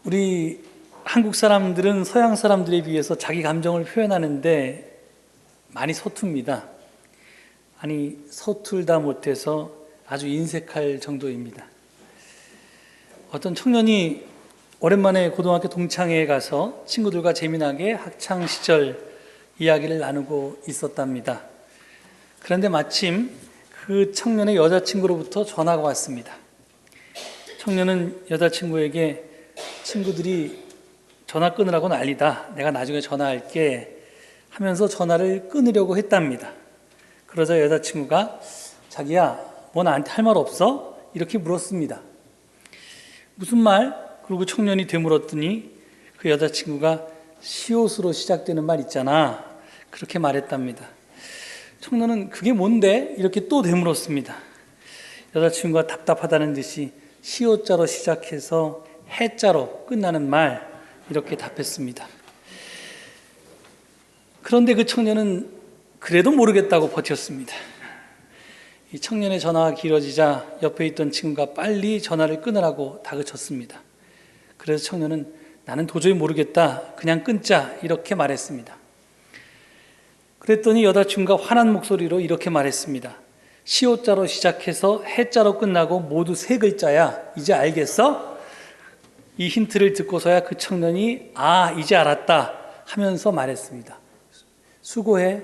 우리 한국 사람들은 서양 사람들에 비해서 자기 감정을 표현하는데 많이 서툽니다. 아니, 서툴다 못해서 아주 인색할 정도입니다. 어떤 청년이 오랜만에 고등학교 동창회에 가서 친구들과 재미나게 학창시절 이야기를 나누고 있었답니다. 그런데 마침 그 청년의 여자친구로부터 전화가 왔습니다. 청년은 여자친구에게 친구들이 전화 끊으라고 난리다, 내가 나중에 전화할게 하면서 전화를 끊으려고 했답니다. 그러자 여자친구가 자기야, 뭐 나한테 할 말 없어? 이렇게 물었습니다. 무슨 말? 그리고 청년이 되물었더니 그 여자친구가 시옷으로 시작되는 말 있잖아, 그렇게 말했답니다. 청년은 그게 뭔데? 이렇게 또 되물었습니다. 여자친구가 답답하다는 듯이 시옷자로 시작해서 해자로 끝나는 말, 이렇게 답했습니다. 그런데 그 청년은 그래도 모르겠다고 버텼습니다. 이 청년의 전화가 길어지자 옆에 있던 친구가 빨리 전화를 끊으라고 다그쳤습니다. 그래서 청년은 나는 도저히 모르겠다, 그냥 끊자, 이렇게 말했습니다. 그랬더니 여자친구가 화난 목소리로 이렇게 말했습니다. 시옷자로 시작해서 해자로 끝나고 모두 세 글자야, 이제 알겠어? 이 힌트를 듣고서야 그 청년이 아, 이제 알았다 하면서 말했습니다. 수고해.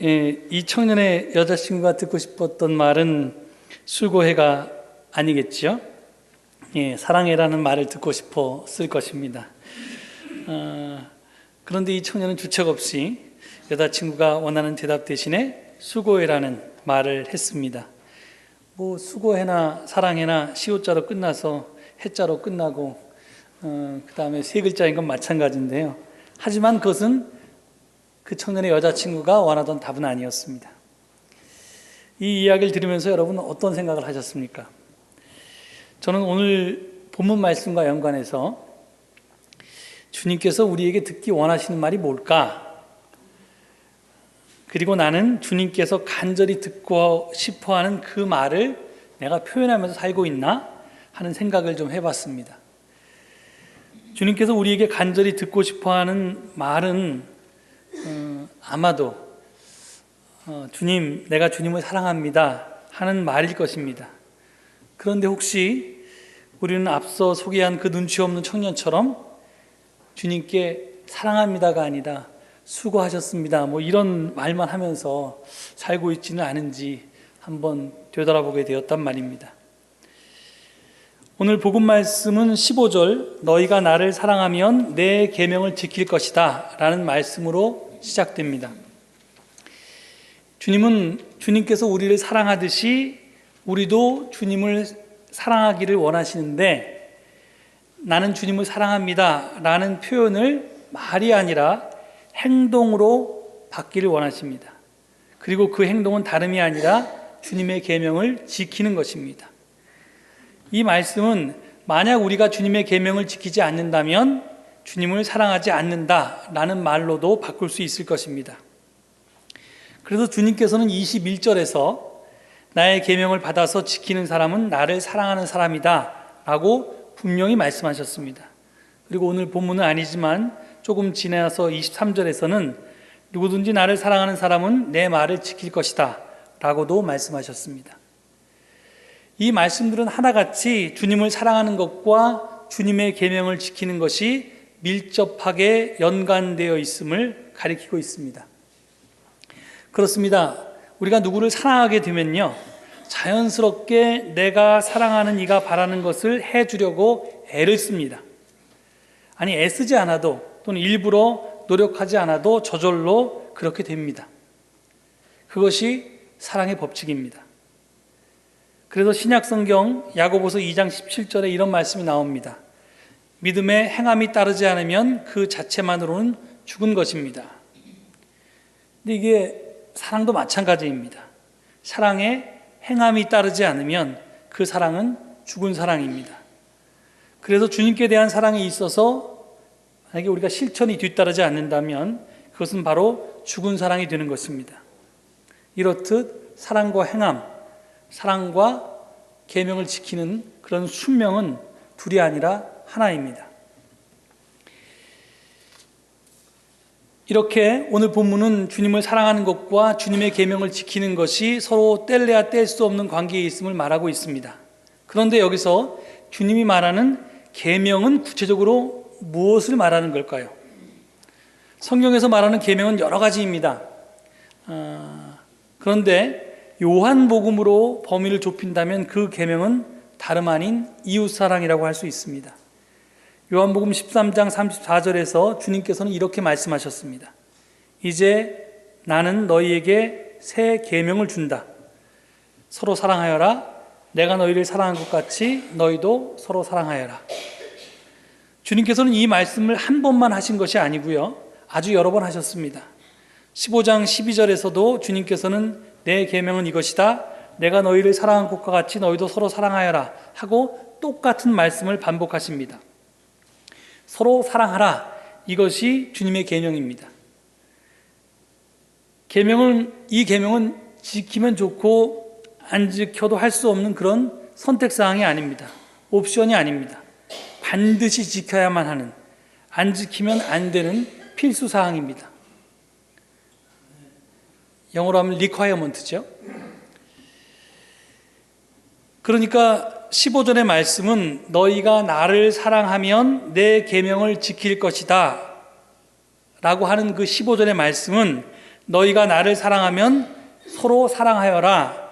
예, 이 청년의 여자친구가 듣고 싶었던 말은 수고해가 아니겠죠? 예, 사랑해라는 말을 듣고 싶었을 것입니다. 그런데 이 청년은 주책 없이 여자친구가 원하는 대답 대신에 수고해라는 말을 했습니다. 뭐 수고해나 사랑해나 시옷자로 끝나서 해자로 끝나고 그 다음에 세 글자인 건 마찬가지인데요. 하지만 그것은 그 청년의 여자친구가 원하던 답은 아니었습니다. 이 이야기를 들으면서 여러분은 어떤 생각을 하셨습니까? 저는 오늘 본문 말씀과 연관해서 주님께서 우리에게 듣기 원하시는 말이 뭘까? 그리고 나는 주님께서 간절히 듣고 싶어하는 그 말을 내가 표현하면서 살고 있나? 하는 생각을 좀 해봤습니다. 주님께서 우리에게 간절히 듣고 싶어하는 말은 아마도 주님, 내가 주님을 사랑합니다 하는 말일 것입니다. 그런데 혹시 우리는 앞서 소개한 그 눈치 없는 청년처럼 주님께 사랑합니다가 아니라 수고하셨습니다, 뭐 이런 말만 하면서 살고 있지는 않은지 한번 되돌아보게 되었단 말입니다. 오늘 복음 말씀은 15절 너희가 나를 사랑하면 내 계명을 지킬 것이다 라는 말씀으로 시작됩니다. 주님께서 우리를 사랑하듯이 우리도 주님을 사랑하기를 원하시는데 나는 주님을 사랑합니다 라는 표현을 말이 아니라 행동으로 받기를 원하십니다. 그리고 그 행동은 다름이 아니라 주님의 계명을 지키는 것입니다. 이 말씀은 만약 우리가 주님의 계명을 지키지 않는다면 주님을 사랑하지 않는다라는 말로도 바꿀 수 있을 것입니다. 그래서 주님께서는 21절에서 나의 계명을 받아서 지키는 사람은 나를 사랑하는 사람이다 라고 분명히 말씀하셨습니다. 그리고 오늘 본문은 아니지만 조금 지나서 23절에서는 누구든지 나를 사랑하는 사람은 내 말을 지킬 것이다 라고도 말씀하셨습니다. 이 말씀들은 하나같이 주님을 사랑하는 것과 주님의 계명을 지키는 것이 밀접하게 연관되어 있음을 가리키고 있습니다. 그렇습니다. 우리가 누구를 사랑하게 되면요, 자연스럽게 내가 사랑하는 이가 바라는 것을 해주려고 애를 씁니다. 아니, 애쓰지 않아도 또는 일부러 노력하지 않아도 저절로 그렇게 됩니다. 그것이 사랑의 법칙입니다. 그래서 신약성경 야고보서 2장 17절에 이런 말씀이 나옵니다. 믿음에 행함이 따르지 않으면 그 자체만으로는 죽은 것입니다. 근데 이게 사랑도 마찬가지입니다. 사랑에 행함이 따르지 않으면 그 사랑은 죽은 사랑입니다. 그래서 주님께 대한 사랑에 있어서 만약에 우리가 실천이 뒤따르지 않는다면 그것은 바로 죽은 사랑이 되는 것입니다. 이렇듯 사랑과 행함, 사랑과 계명을 지키는 그런 순명은 둘이 아니라 하나입니다. 이렇게 오늘 본문은 주님을 사랑하는 것과 주님의 계명을 지키는 것이 서로 뗄래야 뗄 수 없는 관계에 있음을 말하고 있습니다. 그런데 여기서 주님이 말하는 계명은 구체적으로 무엇을 말하는 걸까요? 성경에서 말하는 계명은 여러 가지입니다. 그런데 요한복음으로 범위를 좁힌다면 그 계명은 다름 아닌 이웃사랑이라고 할 수 있습니다. 요한복음 13장 34절에서 주님께서는 이렇게 말씀하셨습니다. 이제 나는 너희에게 새 계명을 준다. 서로 사랑하여라. 내가 너희를 사랑한 것 같이 너희도 서로 사랑하여라. 주님께서는 이 말씀을 한 번만 하신 것이 아니고요, 아주 여러 번 하셨습니다. 15장 12절에서도 주님께서는 내 계명은 이것이다. 내가 너희를 사랑한 것과 같이 너희도 서로 사랑하여라 하고 똑같은 말씀을 반복하십니다. 서로 사랑하라. 이것이 주님의 계명입니다. 이 계명은 지키면 좋고 안 지켜도 할 수 없는 그런 선택사항이 아닙니다. 옵션이 아닙니다. 반드시 지켜야만 하는, 안 지키면 안 되는 필수사항입니다. 영어로 하면 requirement죠. 그러니까 15절의 말씀은 너희가 나를 사랑하면 내 계명을 지킬 것이다 라고 하는 그 15절의 말씀은 너희가 나를 사랑하면 서로 사랑하여라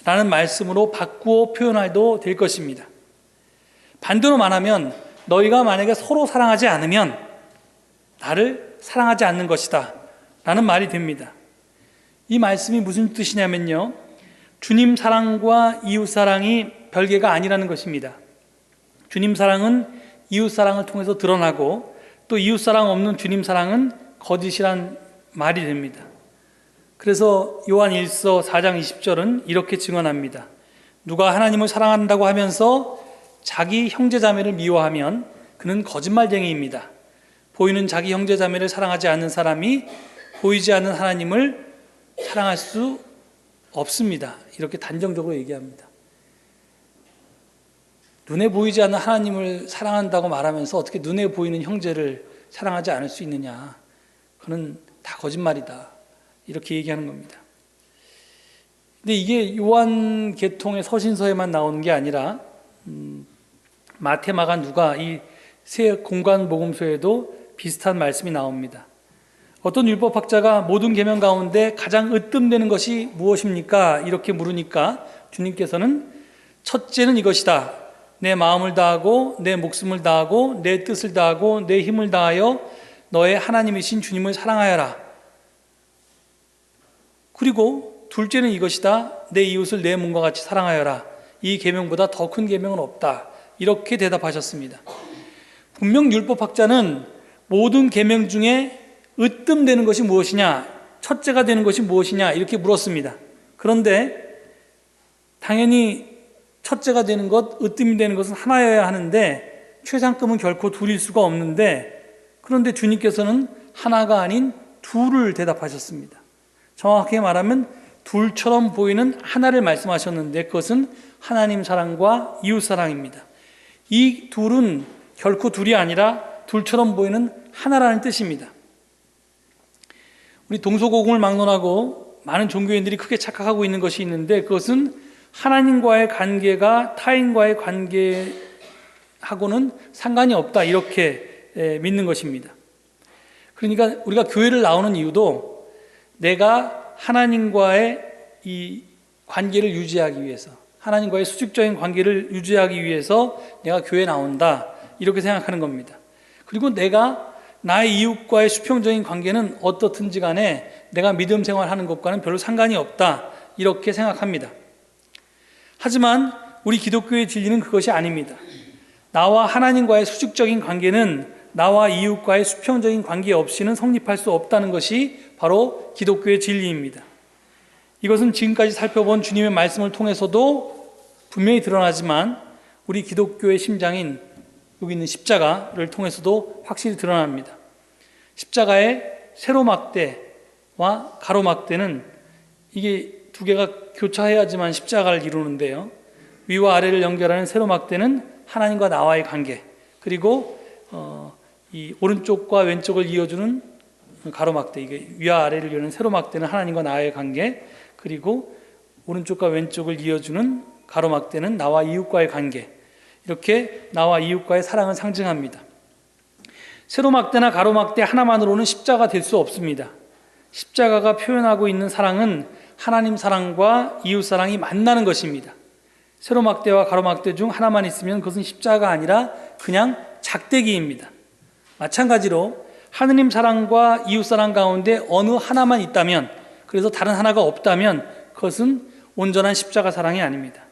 라는 말씀으로 바꾸어 표현해도 될 것입니다. 반대로 말하면 너희가 만약에 서로 사랑하지 않으면 나를 사랑하지 않는 것이다 라는 말이 됩니다. 이 말씀이 무슨 뜻이냐면요, 주님 사랑과 이웃 사랑이 별개가 아니라는 것입니다. 주님 사랑은 이웃 사랑을 통해서 드러나고 또 이웃 사랑 없는 주님 사랑은 거짓이란 말이 됩니다. 그래서 요한 1서 4장 20절은 이렇게 증언합니다. 누가 하나님을 사랑한다고 하면서 자기 형제자매를 미워하면 그는 거짓말쟁이입니다. 보이는 자기 형제자매를 사랑하지 않는 사람이 보이지 않는 하나님을 사랑할 수 없습니다. 이렇게 단정적으로 얘기합니다. 눈에 보이지 않는 하나님을 사랑한다고 말하면서 어떻게 눈에 보이는 형제를 사랑하지 않을 수 있느냐. 그는 다 거짓말이다. 이렇게 얘기하는 겁니다. 근데 이게 요한 계통의 서신서에만 나오는 게 아니라 마태, 마가, 누가 이 세 공간 복음서에도 비슷한 말씀이 나옵니다. 어떤 율법학자가 모든 계명 가운데 가장 으뜸되는 것이 무엇입니까? 이렇게 물으니까 주님께서는 첫째는 이것이다. 내 마음을 다하고 내 목숨을 다하고 내 뜻을 다하고 내 힘을 다하여 너의 하나님이신 주님을 사랑하여라. 그리고 둘째는 이것이다. 내 이웃을 내 몸과 같이 사랑하여라. 이 계명보다 더 큰 계명은 없다. 이렇게 대답하셨습니다. 분명 율법학자는 모든 계명 중에 으뜸되는 것이 무엇이냐, 첫째가 되는 것이 무엇이냐 이렇게 물었습니다. 그런데 당연히 첫째가 되는 것, 으뜸이 되는 것은 하나여야 하는데 최상급은 결코 둘일 수가 없는데, 그런데 주님께서는 하나가 아닌 둘을 대답하셨습니다. 정확하게 말하면 둘처럼 보이는 하나를 말씀하셨는데 그것은 하나님 사랑과 이웃 사랑입니다. 이 둘은 결코 둘이 아니라 둘처럼 보이는 하나라는 뜻입니다. 우리 동서고금을 막론하고 많은 종교인들이 크게 착각하고 있는 것이 있는데, 그것은 하나님과의 관계가 타인과의 관계하고는 상관이 없다 이렇게 믿는 것입니다. 그러니까 우리가 교회를 나오는 이유도 내가 하나님과의 이 관계를 유지하기 위해서, 하나님과의 수직적인 관계를 유지하기 위해서 내가 교회에 나온다 이렇게 생각하는 겁니다. 그리고 내가 나의 이웃과의 수평적인 관계는 어떻든지 간에 내가 믿음 생활하는 것과는 별로 상관이 없다 이렇게 생각합니다. 하지만 우리 기독교의 진리는 그것이 아닙니다. 나와 하나님과의 수직적인 관계는 나와 이웃과의 수평적인 관계 없이는 성립할 수 없다는 것이 바로 기독교의 진리입니다. 이것은 지금까지 살펴본 주님의 말씀을 통해서도 분명히 드러나지만 우리 기독교의 심장인 여기 있는 십자가를 통해서도 확실히 드러납니다. 십자가의 세로막대와 가로막대는 이게 두 개가 교차해야지만 십자가를 이루는데요, 위와 아래를 연결하는 세로막대는 하나님과 나와의 관계, 그리고 이 오른쪽과 왼쪽을 이어주는 가로막대, 이게 위와 아래를 이어주는 세로막대는 하나님과 나와의 관계, 그리고 오른쪽과 왼쪽을 이어주는 가로막대는 나와 이웃과의 관계, 이렇게 나와 이웃과의 사랑을 상징합니다. 세로막대나 가로막대 하나만으로는 십자가 될 수 없습니다. 십자가가 표현하고 있는 사랑은 하나님 사랑과 이웃 사랑이 만나는 것입니다. 세로막대와 가로막대 중 하나만 있으면 그것은 십자가가 아니라 그냥 작대기입니다. 마찬가지로 하느님 사랑과 이웃 사랑 가운데 어느 하나만 있다면, 그래서 다른 하나가 없다면 그것은 온전한 십자가 사랑이 아닙니다.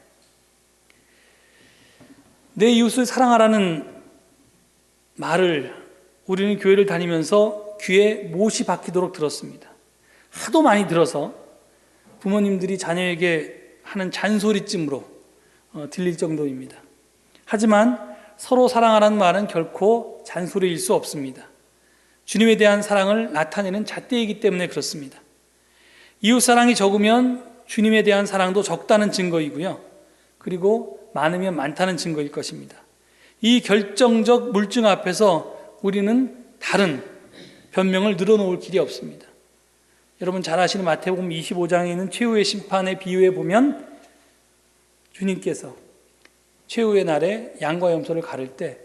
내 이웃을 사랑하라는 말을 우리는 교회를 다니면서 귀에 못이 박히도록 들었습니다. 하도 많이 들어서 부모님들이 자녀에게 하는 잔소리쯤으로 들릴 정도입니다. 하지만 서로 사랑하라는 말은 결코 잔소리일 수 없습니다. 주님에 대한 사랑을 나타내는 잣대이기 때문에 그렇습니다. 이웃 사랑이 적으면 주님에 대한 사랑도 적다는 증거이고요. 그리고 많으면 많다는 증거일 것입니다. 이 결정적 물증 앞에서 우리는 다른 변명을 늘어놓을 길이 없습니다. 여러분 잘 아시는 마태복음 25장에 있는 최후의 심판의 비유에 보면 주님께서 최후의 날에 양과 염소를 가를 때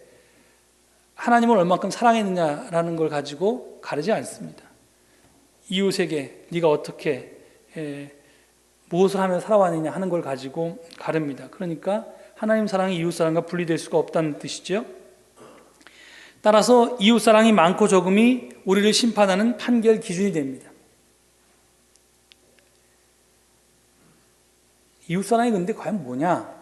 하나님을 얼마큼 사랑했느냐라는 걸 가지고 가르지 않습니다. 이웃에게 네가 어떻게 무엇을 하며 살아왔느냐 하는 걸 가지고 가릅니다. 그러니까 하나님 사랑이 이웃 사랑과 분리될 수가 없다는 뜻이죠. 따라서 이웃 사랑이 많고 적음이 우리를 심판하는 판결 기준이 됩니다. 이웃 사랑이 근데 과연 뭐냐?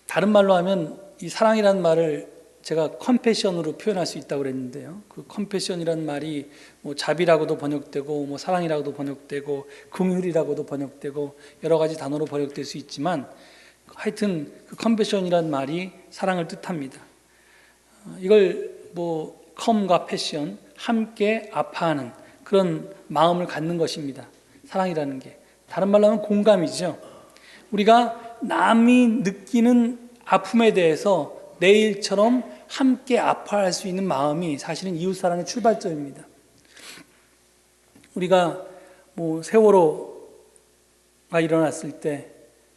다른 말로 하면 이 사랑이라는 말을 제가 컴패션으로 표현할 수 있다고 그랬는데요. 그 컴패션이라는 말이 뭐 자비라고도 번역되고 뭐 사랑이라고도 번역되고 긍휼이라고도 번역되고 여러 가지 단어로 번역될 수 있지만 하여튼 그 컴패션이라는 말이 사랑을 뜻합니다. 이걸 뭐 컴과 패션 함께 아파하는 그런 마음을 갖는 것입니다. 사랑이라는 게 다른 말로 하면 공감이죠. 우리가 남이 느끼는 아픔에 대해서 내 일처럼 함께 아파할 수 있는 마음이 사실은 이웃사랑의 출발점입니다. 우리가 뭐 세월호가 일어났을 때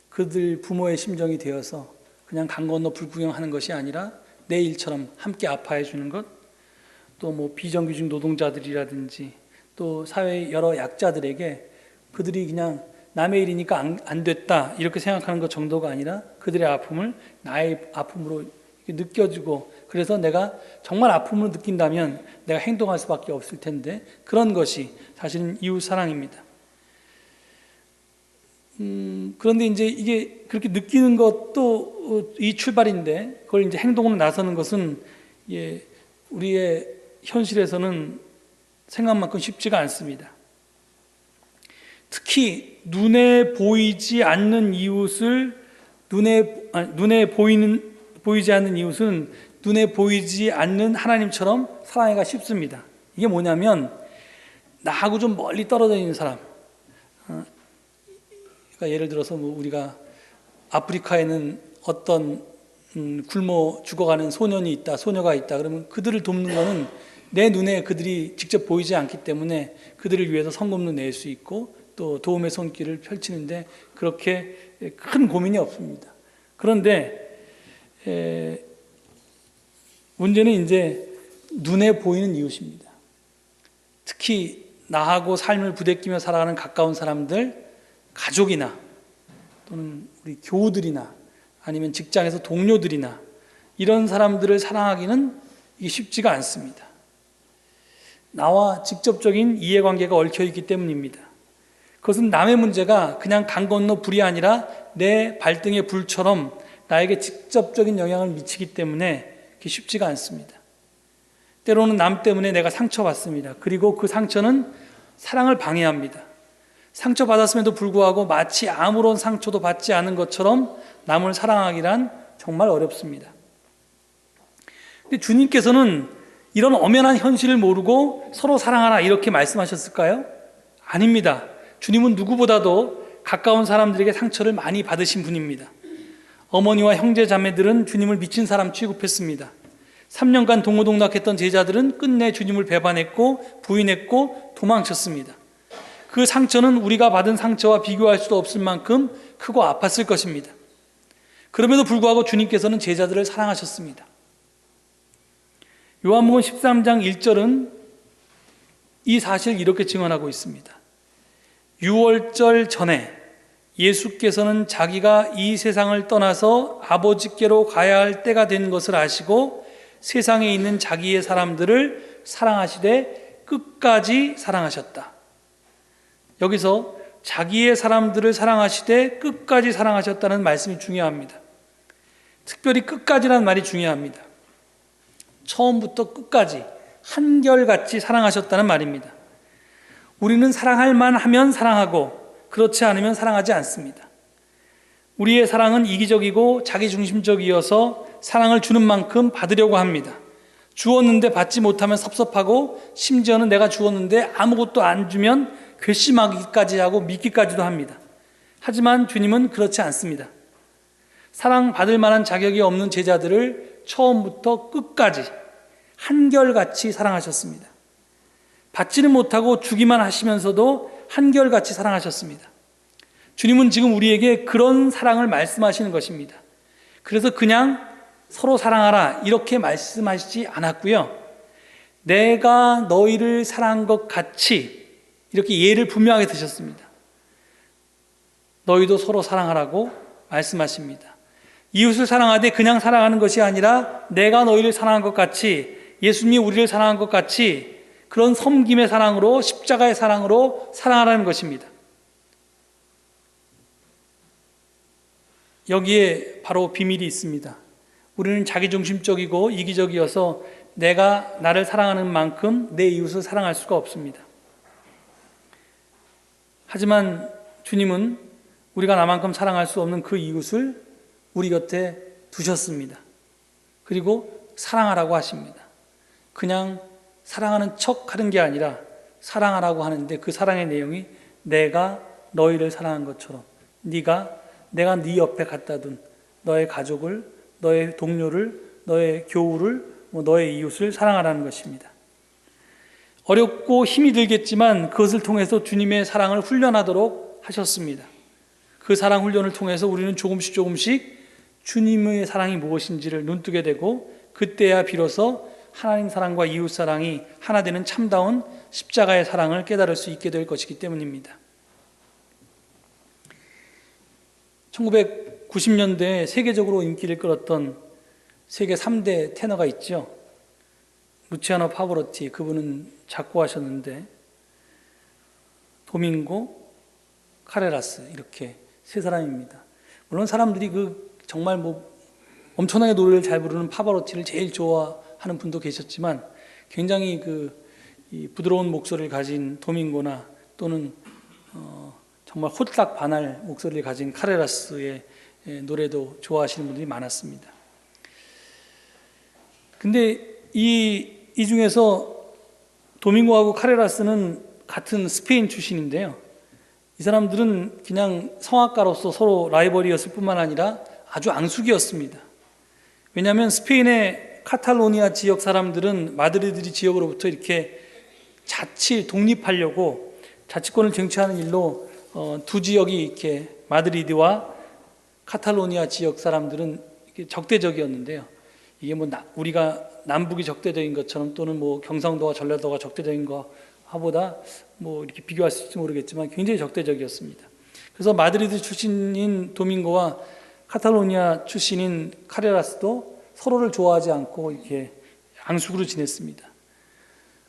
그들 부모의 심정이 되어서 그냥 강 건너 불구경하는 것이 아니라 내 일처럼 함께 아파해 주는 것, 또 뭐 비정규직 노동자들이라든지 또 사회의 여러 약자들에게 그들이 그냥 남의 일이니까 안 됐다 이렇게 생각하는 것 정도가 아니라 그들의 아픔을 나의 아픔으로 느껴주고, 그래서 내가 정말 아픔을 느낀다면 내가 행동할 수밖에 없을 텐데 그런 것이 사실은 이웃 사랑입니다. 그런데 이제 이게 그렇게 느끼는 것도 이 출발인데 그걸 이제 행동으로 나서는 것은 우리의 현실에서는 생각만큼 쉽지가 않습니다. 특히 눈에 보이지 않는 이웃을 보이지 않는 이웃은 눈에 보이지 않는 하나님처럼 사랑하기가 쉽습니다. 이게 뭐냐면 나하고 좀 멀리 떨어져 있는 사람, 그러니까 예를 들어서 뭐 우리가 아프리카에는 어떤 굶어 죽어가는 소녀가 있다. 그러면 그들을 돕는 것은 내 눈에 그들이 직접 보이지 않기 때문에 그들을 위해서 성금도 낼 수 있고 또 도움의 손길을 펼치는데 그렇게 큰 고민이 없습니다. 그런데 문제는 이제 눈에 보이는 이웃입니다. 특히 나하고 삶을 부대끼며 살아가는 가까운 사람들, 가족이나 또는 우리 교우들이나 아니면 직장에서 동료들이나 이런 사람들을 사랑하기는 이게 쉽지가 않습니다. 나와 직접적인 이해관계가 얽혀있기 때문입니다. 그것은 남의 문제가 그냥 강 건너 불이 아니라 내 발등의 불처럼 나에게 직접적인 영향을 미치기 때문에 그게 쉽지가 않습니다. 때로는 남 때문에 내가 상처받습니다. 그리고 그 상처는 사랑을 방해합니다. 상처받았음에도 불구하고 마치 아무런 상처도 받지 않은 것처럼 남을 사랑하기란 정말 어렵습니다. 근데 주님께서는 이런 엄연한 현실을 모르고 서로 사랑하라 이렇게 말씀하셨을까요? 아닙니다. 주님은 누구보다도 가까운 사람들에게 상처를 많이 받으신 분입니다. 어머니와 형제 자매들은 주님을 미친 사람 취급했습니다. 3년간 동고동락했던 제자들은 끝내 주님을 배반했고 부인했고 도망쳤습니다. 그 상처는 우리가 받은 상처와 비교할 수도 없을 만큼 크고 아팠을 것입니다. 그럼에도 불구하고 주님께서는 제자들을 사랑하셨습니다. 요한복음 13장 1절은 이 사실을 이렇게 증언하고 있습니다. 유월절 전에 예수께서는 자기가 이 세상을 떠나서 아버지께로 가야 할 때가 된 것을 아시고 세상에 있는 자기의 사람들을 사랑하시되 끝까지 사랑하셨다. 여기서 자기의 사람들을 사랑하시되 끝까지 사랑하셨다는 말씀이 중요합니다. 특별히 끝까지라는 말이 중요합니다. 처음부터 끝까지 한결같이 사랑하셨다는 말입니다. 우리는 사랑할 만하면 사랑하고 그렇지 않으면 사랑하지 않습니다. 우리의 사랑은 이기적이고 자기중심적이어서 사랑을 주는 만큼 받으려고 합니다. 주었는데 받지 못하면 섭섭하고 심지어는 내가 주었는데 아무것도 안 주면 괘씸하기까지 하고 믿기까지도 합니다. 하지만 주님은 그렇지 않습니다. 사랑받을 만한 자격이 없는 제자들을 처음부터 끝까지 한결같이 사랑하셨습니다. 받지는 못하고 주기만 하시면서도 한결같이 사랑하셨습니다. 주님은 지금 우리에게 그런 사랑을 말씀하시는 것입니다. 그래서 그냥 서로 사랑하라 이렇게 말씀하시지 않았고요. 내가 너희를 사랑한 것 같이 이렇게 예를 분명하게 드셨습니다. 너희도 서로 사랑하라고 말씀하십니다. 이웃을 사랑하되 그냥 사랑하는 것이 아니라 내가 너희를 사랑한 것 같이 예수님이 우리를 사랑한 것 같이 그런 섬김의 사랑으로 십자가의 사랑으로 사랑하라는 것입니다. 여기에 바로 비밀이 있습니다. 우리는 자기중심적이고 이기적이어서 내가 나를 사랑하는 만큼 내 이웃을 사랑할 수가 없습니다. 하지만 주님은 우리가 나만큼 사랑할 수 없는 그 이웃을 우리 곁에 두셨습니다. 그리고 사랑하라고 하십니다. 그냥 사랑하는 척 하는 게 아니라 사랑하라고 하는데 그 사랑의 내용이 내가 너희를 사랑한 것처럼 내가 네 옆에 갖다 둔 너의 가족을, 너의 동료를, 너의 교우를, 너의 이웃을 사랑하라는 것입니다. 어렵고 힘이 들겠지만 그것을 통해서 주님의 사랑을 훈련하도록 하셨습니다. 그 사랑 훈련을 통해서 우리는 조금씩 주님의 사랑이 무엇인지를 눈뜨게 되고 그때야 비로소 하나님 사랑과 이웃 사랑이 하나 되는 참다운 십자가의 사랑을 깨달을 수 있게 될 것이기 때문입니다. 1990년대에 세계적으로 인기를 끌었던 세계 3대 테너가 있죠. 루치아노 파보로티, 그분은 작곡하셨는데 도밍고, 카레라스 이렇게 세 사람입니다. 물론 사람들이 정말 엄청나게 노래를 잘 부르는 파바로티를 제일 좋아하는 분도 계셨지만 굉장히 이 부드러운 목소리를 가진 도밍고나 또는 정말 홀딱 반할 목소리를 가진 카레라스의 노래도 좋아하시는 분들이 많았습니다. 근데 이 중에서 도밍고하고 카레라스는 같은 스페인 출신인데요. 이 사람들은 그냥 성악가로서 서로 라이벌이었을 뿐만 아니라 아주 앙숙이었습니다. 왜냐하면 스페인의 카탈로니아 지역 사람들은 마드리드 지역으로부터 이렇게 독립하려고 자치권을 쟁취하는 일로 두 지역이 이렇게 마드리드와 카탈로니아 지역 사람들은 이렇게 적대적이었는데요. 이게 우리가 남북이 적대적인 것처럼 또는 경상도와 전라도가 적대적인 거보다 이렇게 비교할 수 있을지 모르겠지만 굉장히 적대적이었습니다. 그래서 마드리드 출신인 도밍고와 카탈로니아 출신인 카레라스도 서로를 좋아하지 않고 이렇게 앙숙으로 지냈습니다.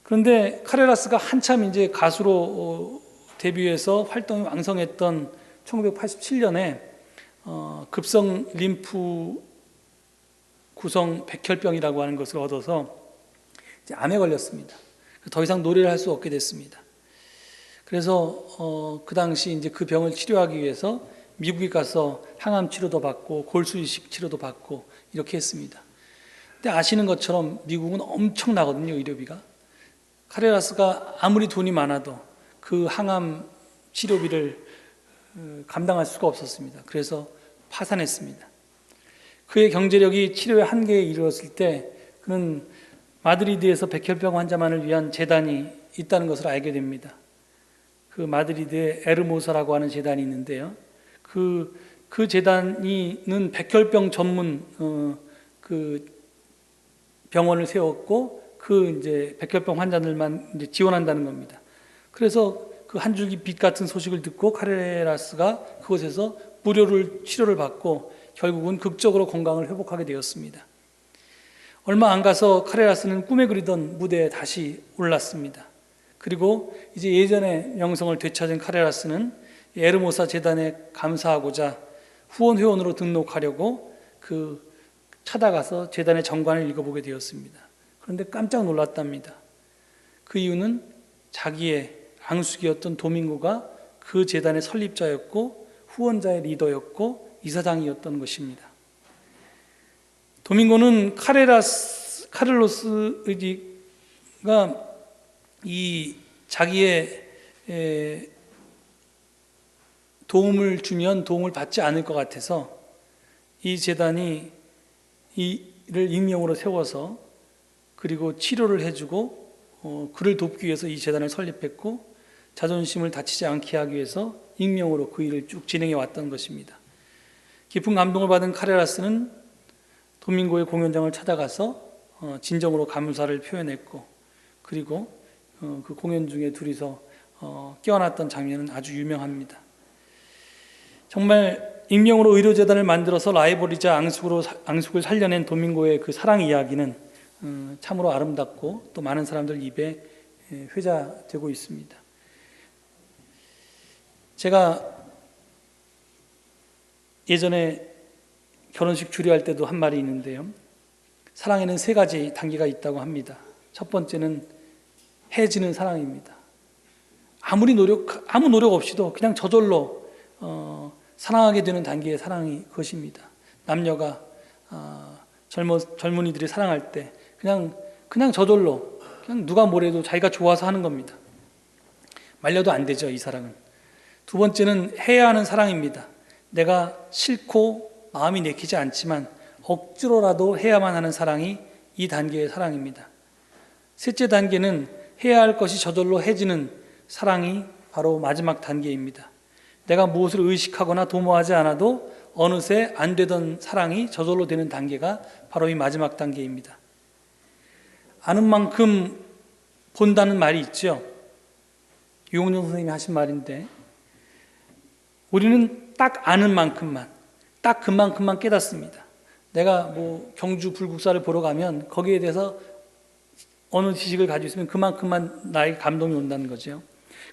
그런데 카레라스가 한참 이제 가수로 데뷔해서 활동이 왕성했던 1987년에 급성 림프 구성 백혈병이라고 하는 것을 얻어서 이제 암에 걸렸습니다. 더 이상 노래를 할 수 없게 됐습니다. 그래서 그 당시 이제 그 병을 치료하기 위해서 미국에 가서 항암 치료도 받고 골수 이식 치료도 받고 이렇게 했습니다. 근데 아시는 것처럼 미국은 엄청나거든요, 의료비가. 카레라스가 아무리 돈이 많아도 그 항암 치료비를 감당할 수가 없었습니다. 그래서 파산했습니다. 그의 경제력이 치료의 한계에 이르렀을 때 그는 마드리드에서 백혈병 환자만을 위한 재단이 있다는 것을 알게 됩니다. 그 마드리드에 에르모사라고 하는 재단이 있는데요. 그 재단이는 백혈병 전문 그 병원을 세웠고 이제 백혈병 환자들만 이제 지원한다는 겁니다. 그래서 그 한 줄기 빛 같은 소식을 듣고 카레라스가 그곳에서 무료를 치료를 받고 결국은 극적으로 건강을 회복하게 되었습니다. 얼마 안 가서 카레라스는 꿈에 그리던 무대에 다시 올랐습니다. 그리고 이제 예전의 명성을 되찾은 카레라스는 에르모사 재단에 감사하고자 후원 회원으로 등록하려고 찾아가서 재단의 정관을 읽어보게 되었습니다. 그런데 깜짝 놀랐답니다. 그 이유는 자기의 앙숙이었던 도밍고가 그 재단의 설립자였고 후원자의 리더였고 이사장이었던 것입니다. 도밍고는 카를로스가 이 자기의 도움을 주면 도움을 받지 않을 것 같아서 이 재단이 이를 익명으로 세워서 그리고 치료를 해주고 그를 돕기 위해서 이 재단을 설립했고 자존심을 다치지 않게 하기 위해서 익명으로 그 일을 쭉 진행해 왔던 것입니다. 깊은 감동을 받은 카레라스는 도밍고의 공연장을 찾아가서 진정으로 감사를 표현했고 그리고 그 공연 중에 둘이서 깨어났던 장면은 아주 유명합니다. 정말 익명으로 의료재단을 만들어서 라이벌이자 앙숙을 살려낸 도밍고의 그 사랑 이야기는 참으로 아름답고 또 많은 사람들 입에 회자되고 있습니다. 제가 예전에 결혼식 주례할 때도 한 말이 있는데요. 사랑에는 3가지 단계가 있다고 합니다. 첫 번째는 해지는 사랑입니다. 아무 노력 없이도 그냥 저절로 사랑하게 되는 단계의 사랑이 그것입니다. 남녀가 젊은이들이 사랑할 때 그냥 저절로 그냥 누가 뭐래도 자기가 좋아서 하는 겁니다. 말려도 안 되죠, 이 사랑은. 두 번째는 해야 하는 사랑입니다. 내가 싫고 마음이 내키지 않지만 억지로라도 해야만 하는 사랑이 이 단계의 사랑입니다. 셋째 단계는 해야 할 것이 저절로 해지는 사랑이 바로 마지막 단계입니다. 내가 무엇을 의식하거나 도모하지 않아도 어느새 안 되던 사랑이 저절로 되는 단계가 바로 이 마지막 단계입니다. 아는 만큼 본다는 말이 있죠. 유홍준 선생님이 하신 말인데 우리는 딱 아는 만큼만, 딱 그만큼만 깨닫습니다. 내가 경주 불국사를 보러 가면 거기에 대해서 어느 지식을 가지고 있으면 그만큼만 나에게 감동이 온다는 거죠.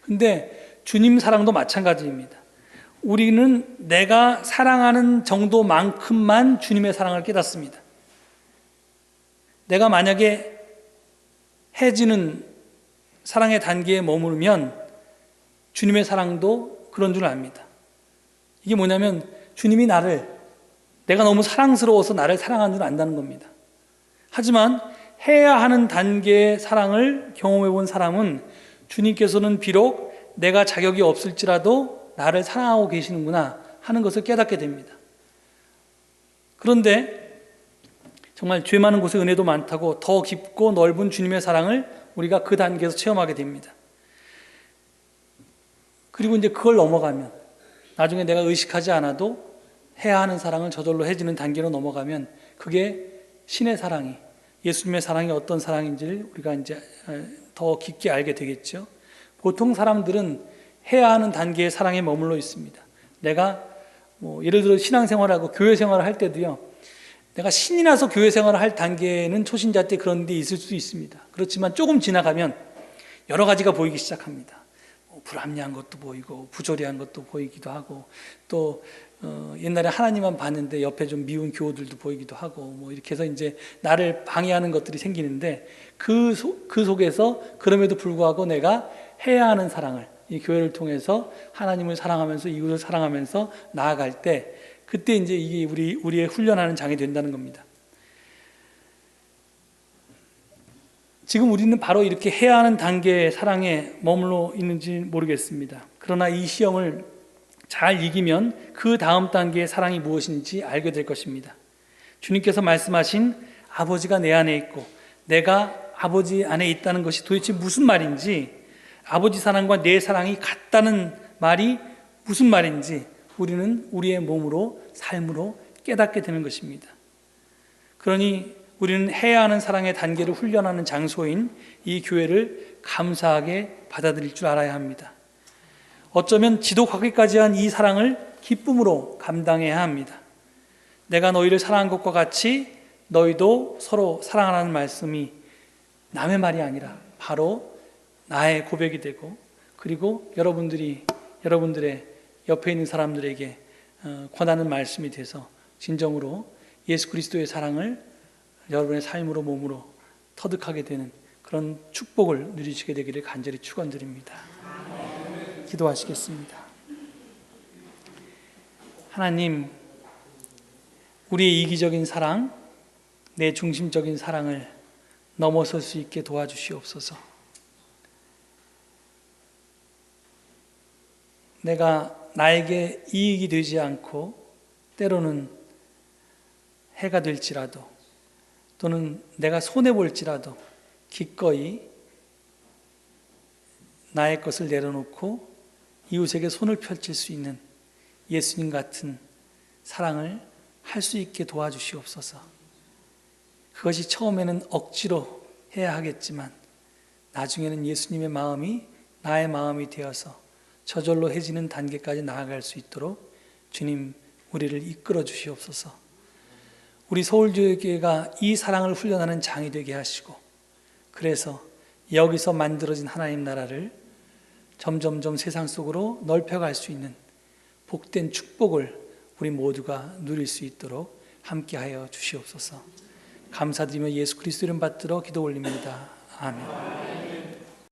근데 주님 사랑도 마찬가지입니다. 우리는 내가 사랑하는 정도만큼만 주님의 사랑을 깨닫습니다. 내가 만약에 해지는 사랑의 단계에 머무르면 주님의 사랑도 그런 줄 압니다. 이게 뭐냐면 주님이 내가 너무 사랑스러워서 나를 사랑하는 줄 안다는 겁니다. 하지만 해야 하는 단계의 사랑을 경험해 본 사람은 주님께서는 비록 내가 자격이 없을지라도 나를 사랑하고 계시는구나 하는 것을 깨닫게 됩니다. 그런데 정말 죄 많은 곳에 은혜도 많다고 더 깊고 넓은 주님의 사랑을 우리가 그 단계에서 체험하게 됩니다. 그리고 이제 그걸 넘어가면 나중에 내가 의식하지 않아도 해야 하는 사랑을 저절로 해지는 단계로 넘어가면 그게 신의 사랑이, 예수님의 사랑이 어떤 사랑인지를 우리가 이제 더 깊게 알게 되겠죠. 보통 사람들은 해야 하는 단계의 사랑에 머물러 있습니다. 내가 예를 들어 신앙생활하고 교회생활을 할 때도요, 내가 신이 나서 교회생활을 할 단계는 초신자 때 그런 데 있을 수 있습니다. 그렇지만 조금 지나가면 여러 가지가 보이기 시작합니다. 불합리한 것도 보이고 부조리한 것도 보이기도 하고 또 옛날에 하나님만 봤는데 옆에 좀 미운 교우들도 보이기도 하고 이렇게 해서 이제 나를 방해하는 것들이 생기는데 그 속에서 그럼에도 불구하고 내가 해야 하는 사랑을 이 교회를 통해서 하나님을 사랑하면서 이웃을 사랑하면서 나아갈 때 그때 이제 이게 우리의 훈련하는 장이 된다는 겁니다. 지금 우리는 바로 이렇게 해야 하는 단계의 사랑에 머물러 있는지 모르겠습니다. 그러나 이 시험을 잘 이기면 그 다음 단계의 사랑이 무엇인지 알게 될 것입니다. 주님께서 말씀하신 아버지가 내 안에 있고 내가 아버지 안에 있다는 것이 도대체 무슨 말인지, 아버지 사랑과 내 사랑이 같다는 말이 무슨 말인지 우리는 우리의 몸으로, 삶으로 깨닫게 되는 것입니다. 그러니 우리는 해야 하는 사랑의 단계를 훈련하는 장소인 이 교회를 감사하게 받아들일 줄 알아야 합니다. 어쩌면 지독하기까지 한 이 사랑을 기쁨으로 감당해야 합니다. 내가 너희를 사랑한 것과 같이 너희도 서로 사랑하라는 말씀이 남의 말이 아니라 바로 나의 고백이 되고, 그리고 여러분들의 옆에 있는 사람들에게 권하는 말씀이 돼서 진정으로 예수 그리스도의 사랑을 여러분의 삶으로, 몸으로 터득하게 되는 그런 축복을 누리시게 되기를 간절히 축원드립니다. 기도하시겠습니다. 하나님, 우리의 이기적인 사랑, 내 중심적인 사랑을 넘어설 수 있게 도와주시옵소서. 내가 나에게 이익이 되지 않고 때로는 해가 될지라도, 또는 내가 손해볼지라도 기꺼이 나의 것을 내려놓고 이웃에게 손을 펼칠 수 있는 예수님 같은 사랑을 할 수 있게 도와주시옵소서. 그것이 처음에는 억지로 해야 하겠지만 나중에는 예수님의 마음이 나의 마음이 되어서 저절로 해지는 단계까지 나아갈 수 있도록 주님, 우리를 이끌어 주시옵소서. 우리 서울교회가 이 사랑을 훈련하는 장이 되게 하시고, 그래서 여기서 만들어진 하나님 나라를 점점점 세상 속으로 넓혀갈 수 있는 복된 축복을 우리 모두가 누릴 수 있도록 함께하여 주시옵소서. 감사드리며 예수 그리스도 이름 받들어 기도 올립니다. 아멘.